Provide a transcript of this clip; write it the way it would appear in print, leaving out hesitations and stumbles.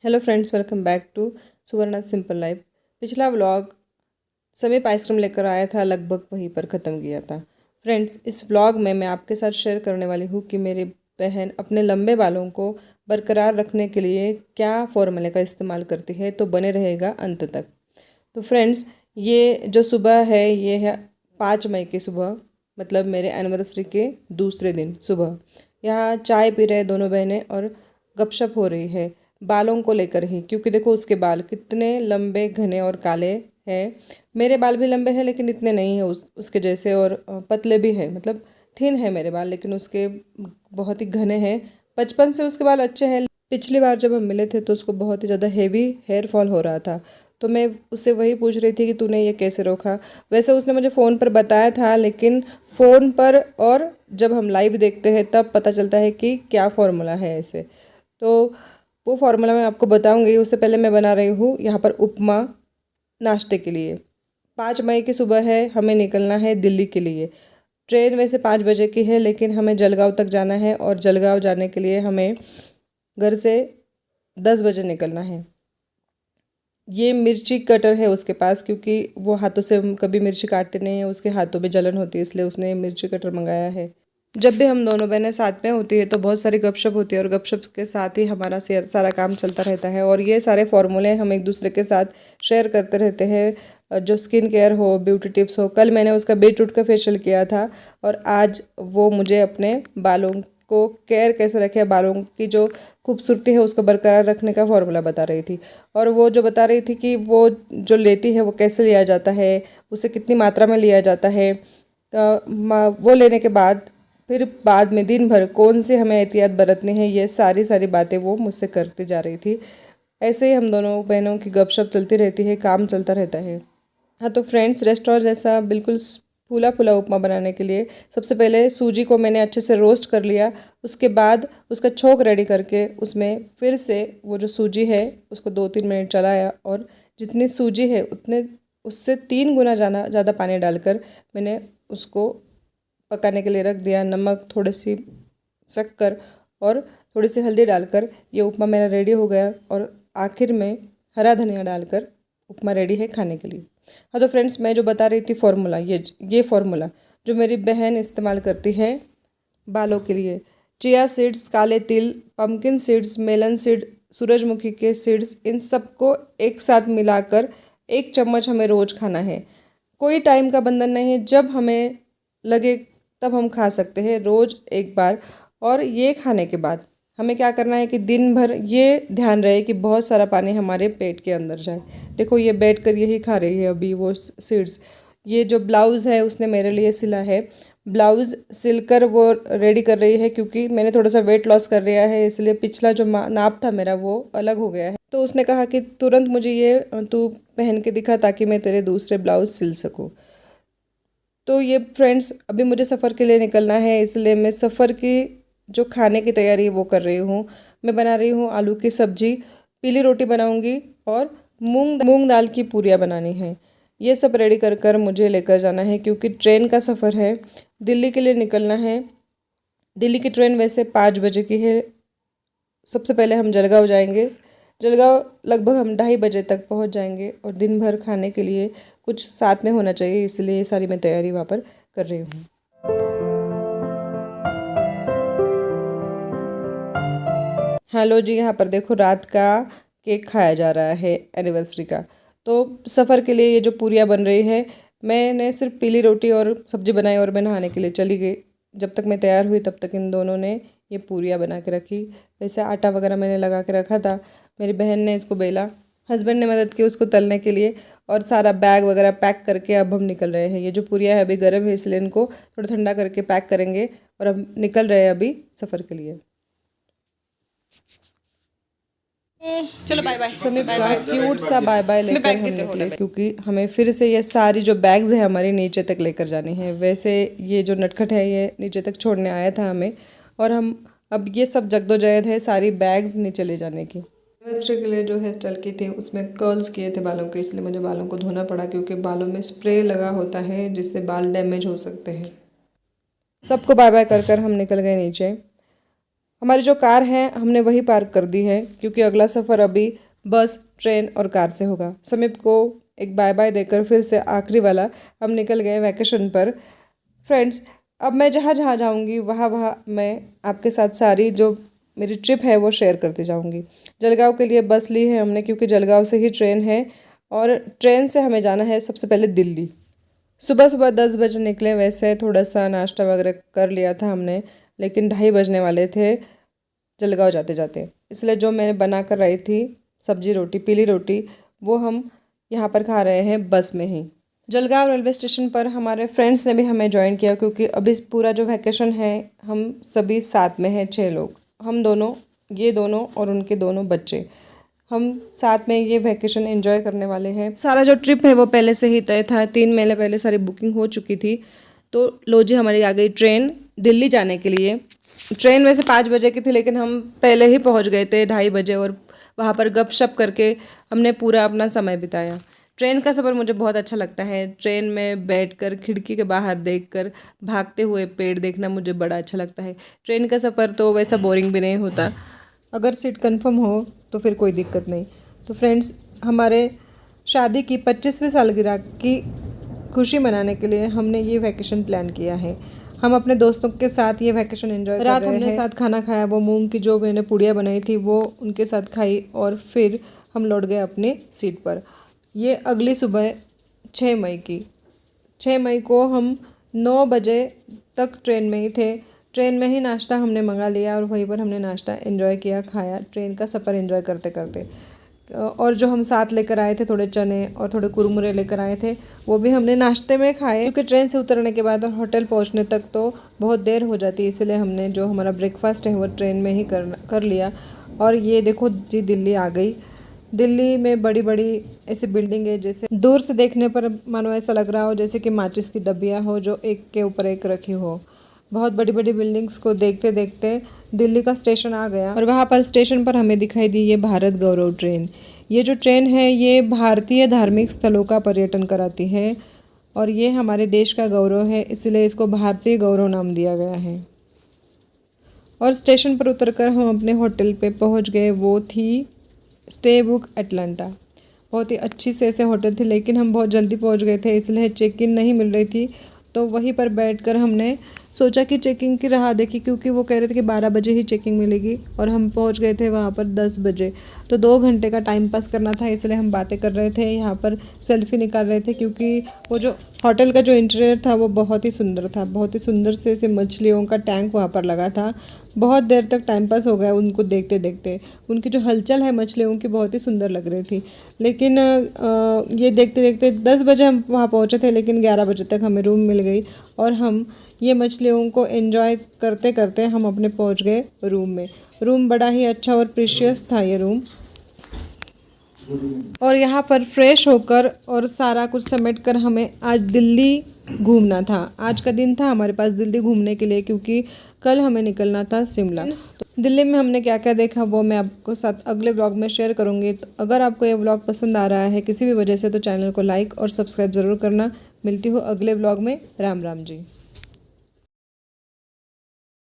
Hello friends, welcome back to Suvarna simple life. पिछला vlog Sameep ice cream लेकर आया था, लगभग वहीं पर ख़त्म किया था। फ्रेंड्स, इस व्लॉग में मैं आपके साथ शेयर करने वाली हूँ कि मेरी बहन अपने लंबे बालों को बरकरार रखने के लिए क्या फॉर्मूले का इस्तेमाल करती है, तो बने रहेगा अंत तक। तो फ्रेंड्स, ये जो सुबह है ये है 5 मई की सुबह, मतलब मेरे एनिवर्सरी के दूसरे दिन सुबह। यहाँ चाय पी रहे दोनों बहनें और गपशप हो रही है बालों को लेकर ही, क्योंकि देखो उसके बाल कितने लंबे घने और काले हैं। मेरे बाल भी लंबे हैं लेकिन इतने नहीं हैं उसके जैसे, और पतले भी हैं, मतलब थिन है मेरे बाल, लेकिन उसके बहुत ही घने हैं। बचपन से उसके बाल अच्छे हैं। पिछली बार जब हम मिले थे तो उसको बहुत ही ज़्यादा हेवी हेयर फॉल हो रहा था, तो मैं उससे वही पूछ रही थी कि तूने ये कैसे रोका। वैसे उसने मुझे फ़ोन पर बताया था, लेकिन फ़ोन पर और जब हम लाइव देखते हैं तब पता चलता है कि क्या फ़ॉर्मूला है ऐसे। तो वो फार्मूला मैं आपको बताऊंगी। उससे पहले मैं बना रही हूँ यहाँ पर उपमा नाश्ते के लिए। 5 मई की सुबह है, हमें निकलना है दिल्ली के लिए। ट्रेन वैसे 5 बजे की है, लेकिन हमें जलगांव तक जाना है, और जलगांव जाने के लिए हमें घर से 10 बजे निकलना है। ये मिर्ची कटर है उसके पास, क्योंकि वो हाथों से कभी मिर्ची काटते नहीं है, उसके हाथों में जलन होती है, इसलिए उसने मिर्ची कटर मंगाया है। जब भी हम दोनों बहनें साथ में होती है तो बहुत सारी गपशप होती है, और गपशप के साथ ही हमारा सारा काम चलता रहता है। और ये सारे फॉर्मूले हम एक दूसरे के साथ शेयर करते रहते हैं, जो स्किन केयर हो, ब्यूटी टिप्स हो। कल मैंने उसका बीटरूट का फेशियल किया था, और आज वो मुझे अपने बालों को केयर कैसे रखे, बालों की जो खूबसूरती है उसको बरकरार रखने का फॉर्मूला बता रही थी। और वो जो बता रही थी कि वो जो लेती है वो कैसे लिया जाता है, उसे कितनी मात्रा में लिया जाता है, वो लेने के बाद फिर बाद में दिन भर कौन सी हमें एहतियात बरतनी है, ये सारी सारी बातें वो मुझसे करती जा रही थी। ऐसे ही हम दोनों बहनों की गपशप चलती रहती है, काम चलता रहता है। हाँ, तो फ्रेंड्स, रेस्टोरेंट जैसा बिल्कुल फूला फूला उपमा बनाने के लिए सबसे पहले सूजी को मैंने अच्छे से रोस्ट कर लिया। उसके बाद उसका छोंक रेडी करके उसमें फिर से वो जो सूजी है उसको 2-3 मिनट चलाया, और जितनी सूजी है उतने उससे 3 गुना ज़्यादा पानी डालकर मैंने उसको पकाने के लिए रख दिया। नमक, थोड़ी सी शक्कर और थोड़ी सी हल्दी डालकर ये उपमा मेरा रेडी हो गया, और आखिर में हरा धनिया डालकर उपमा रेडी है खाने के लिए। हाँ, तो फ्रेंड्स, मैं जो बता रही थी फॉर्मूला, ये फॉर्मूला जो मेरी बहन इस्तेमाल करती है बालों के लिए। चिया सीड्स, काले तिल, पम्पकिन सीड्स, मेलन सीड, सूरजमुखी के सीड्स, इन सबको एक साथ मिलाकर 1 चम्मच हमें रोज़ खाना है। कोई टाइम का बंधन नहीं है, जब हमें लगे तब हम खा सकते हैं, रोज़ एक बार। और ये खाने के बाद हमें क्या करना है कि दिन भर ये ध्यान रहे कि बहुत सारा पानी हमारे पेट के अंदर जाए। देखो, ये बैठ कर यही खा रही है अभी वो सीड्स। ये जो ब्लाउज़ है उसने मेरे लिए सिला है, ब्लाउज़ सिलकर वो रेडी कर रही है, क्योंकि मैंने थोड़ा सा वेट लॉस कर लिया है, इसलिए पिछला जो नाप था मेरा वो अलग हो गया है। तो उसने कहा कि तुरंत मुझे ये तू पहन के दिखा, ताकि मैं तेरे दूसरे ब्लाउज़ सिल सकूँ। तो ये फ्रेंड्स, अभी मुझे सफ़र के लिए निकलना है, इसलिए मैं सफ़र की जो खाने की तैयारी है वो कर रही हूँ। मैं बना रही हूँ आलू की सब्जी, पीली रोटी बनाऊँगी, और मूंग दाल की पूरियाँ बनानी है। ये सब रेडी कर कर मुझे लेकर जाना है, क्योंकि ट्रेन का सफ़र है, दिल्ली के लिए निकलना है। दिल्ली की ट्रेन वैसे 5 बजे की है। सबसे पहले हम जलगांव जाएंगे। जलगांव लगभग हम 2:30 बजे तक पहुंच जाएंगे, और दिन भर खाने के लिए कुछ साथ में होना चाहिए, इसलिए ये सारी मैं तैयारी वहाँ पर कर रही हूँ। हेलो जी, यहाँ पर देखो रात का केक खाया जा रहा है एनिवर्सरी का। तो सफ़र के लिए ये जो पूरियाँ बन रही है, मैंने सिर्फ पीली रोटी और सब्जी बनाई, और मैं नहाने के लिए चली गई। जब तक मैं तैयार हुई तब तक इन दोनों ने ये पूरियाँ बना के रखी। वैसे आटा वगैरह मैंने लगा के रखा था, मेरी बहन ने इसको बेला, हस्बैंड ने मदद की उसको तलने के लिए, और सारा बैग वगैरह पैक करके अब हम निकल रहे हैं। ये जो पूरियाँ है अभी गर्म है, इसलिए इनको थोड़ा ठंडा करके पैक करेंगे, और अब निकल रहे हैं अभी सफ़र के लिए। चलो बाय बाय। समीप का क्यूट सा बाय बाय लेकर हम निकले, क्योंकि हमें फिर से ये सारी जो बैग्स है हमारी नीचे तक लेकर जानी है। वैसे ये जो नटखट है ये नीचे तक छोड़ने आया था हमें, और हम अब ये सब जद्दोजहद है सारी बैग्स नीचे ले जाने की। एनिवर्सरी के लिए जो हेयर स्टाइल की थी उसमें कर्ल्स किए थे बालों के, इसलिए मुझे बालों को धोना पड़ा, क्योंकि बालों में स्प्रे लगा होता है जिससे बाल डैमेज हो सकते हैं। सबको बाय बाय कर कर हम निकल गए नीचे। हमारी जो कार है हमने वही पार्क कर दी है, क्योंकि अगला सफ़र अभी बस, ट्रेन और कार से होगा। समीप को एक बाय बाय देकर फिर से आखिरी वाला हम निकल गए वैकेशन पर। फ्रेंड्स, अब मैं जहाँ जहाँ जाऊँगी वहाँ मैं आपके साथ सारी जो मेरी ट्रिप है वो शेयर करती जाऊँगी। जलगांव के लिए बस ली है हमने, क्योंकि जलगांव से ही ट्रेन है और ट्रेन से हमें जाना है सबसे पहले दिल्ली। सुबह सुबह 10 बजे निकले। वैसे थोड़ा सा नाश्ता वगैरह कर लिया था हमने, लेकिन 2:30 बजने वाले थे जलगांव जाते जाते, इसलिए जो मैंने बना कर रही थी सब्जी रोटी, पीली रोटी, वो हम यहाँ पर खा रहे हैं बस में ही। जलगांव रेलवे स्टेशन पर हमारे फ्रेंड्स ने भी हमें ज्वाइन किया, क्योंकि अभी पूरा जो वैकेशन है हम सभी साथ में हैं, 6 लोग। हम दोनों, ये दोनों और उनके दोनों बच्चे, हम साथ में ये वैकेशन एंजॉय करने वाले हैं। सारा जो ट्रिप है वो पहले से ही तय था, 3 महीने पहले सारी बुकिंग हो चुकी थी। तो लो जी, हमारी आ गई ट्रेन दिल्ली जाने के लिए। ट्रेन वैसे 5 बजे की थी, लेकिन हम पहले ही पहुंच गए थे 2:30 बजे, और वहाँ पर गपशप करके हमने पूरा अपना समय बिताया। ट्रेन का सफ़र मुझे बहुत अच्छा लगता है। ट्रेन में बैठकर खिड़की के बाहर देखकर भागते हुए पेड़ देखना मुझे बड़ा अच्छा लगता है। ट्रेन का सफ़र तो वैसा बोरिंग भी नहीं होता, अगर सीट कंफर्म हो तो फिर कोई दिक्कत नहीं। तो फ्रेंड्स, हमारे शादी की 25वीं सालगिरह की खुशी मनाने के लिए हमने ये वैकेशन प्लान किया है। हम अपने दोस्तों के साथ ये वैकेशन एंजॉय कर रहे हैं। रात हमने साथ खाना खाया, वो मूंग की जो मैंने पुड़िया बनाई थी वो उनके साथ खाई, और फिर हम लौट गए अपनी सीट पर। ये अगली सुबह 6 मई की, 6 मई को हम 9 बजे तक ट्रेन में ही थे। ट्रेन में ही नाश्ता हमने मंगा लिया और वहीं पर हमने नाश्ता एंजॉय किया, खाया, ट्रेन का सफ़र एंजॉय करते करते। और जो हम साथ लेकर आए थे, थोड़े चने और थोड़े कुरमुरे लेकर आए थे, वो भी हमने नाश्ते में खाए, क्योंकि ट्रेन से उतरने के बाद और होटल पहुंचने तक तो बहुत देर हो जाती, इसलिए हमने जो हमारा ब्रेकफास्ट है वो ट्रेन में ही कर लिया। और ये देखो जी, दिल्ली आ गई। दिल्ली में बड़ी बड़ी ऐसी बिल्डिंग है, जैसे दूर से देखने पर मानो ऐसा लग रहा हो जैसे कि माचिस की डब्बियाँ हो जो एक के ऊपर एक रखी हो। बहुत बड़ी बड़ी बिल्डिंग्स को देखते देखते दिल्ली का स्टेशन आ गया, और वहाँ पर स्टेशन पर हमें दिखाई दी ये भारत गौरव ट्रेन। ये जो ट्रेन है ये भारतीय धार्मिक स्थलों का पर्यटन कराती है, और ये हमारे देश का गौरव है, इसलिए इसको भारतीय गौरव नाम दिया गया है। और स्टेशन पर उतरकर हम अपने होटल पे पहुँच गए। वो थी स्टे बुक एटलांटा। बहुत ही अच्छी से ऐसे होटल थी, लेकिन हम बहुत जल्दी पहुंच गए थे, इसलिए चेक इन नहीं मिल रही थी। तो वहीं पर बैठकर हमने सोचा कि चेकिंग की राह देखी, क्योंकि वो कह रहे थे कि 12 बजे ही चेकिंग मिलेगी, और हम पहुंच गए थे वहाँ पर 10 बजे। तो 2 घंटे का टाइम पास करना था, इसलिए हम बातें कर रहे थे, यहाँ पर सेल्फी निकाल रहे थे, क्योंकि वो जो होटल का जो इंटीरियर था वो बहुत ही सुंदर था। बहुत ही सुंदर से ऐसे मछलियों का टैंक वहाँ पर लगा था। बहुत देर तक टाइम पास हो गया उनको देखते देखते। उनकी जो हलचल है मछलियों की बहुत ही सुंदर लग रही थी। लेकिन ये देखते देखते 10 बजे हम वहाँ पहुँचे थे, लेकिन 11 बजे तक हमें रूम मिल गई, और हम ये मछलियों को एंजॉय करते करते हम अपने पहुँच गए रूम में। रूम बड़ा ही अच्छा और प्रीशियस था ये रूम, और यहाँ पर फ्रेश होकर और सारा कुछ समेट कर हमें आज दिल्ली घूमना था। आज का दिन था हमारे पास दिल्ली घूमने के लिए, क्योंकि कल हमें निकलना था शिमला। दिल्ली में हमने क्या क्या देखा वो मैं आपको साथ अगले व्लॉग में शेयर करूँगी। तो अगर आपको ये व्लॉग पसंद आ रहा है किसी भी वजह से, तो चैनल को लाइक और सब्सक्राइब ज़रूर करना। मिलती हूँ अगले व्लॉग में। राम राम जी।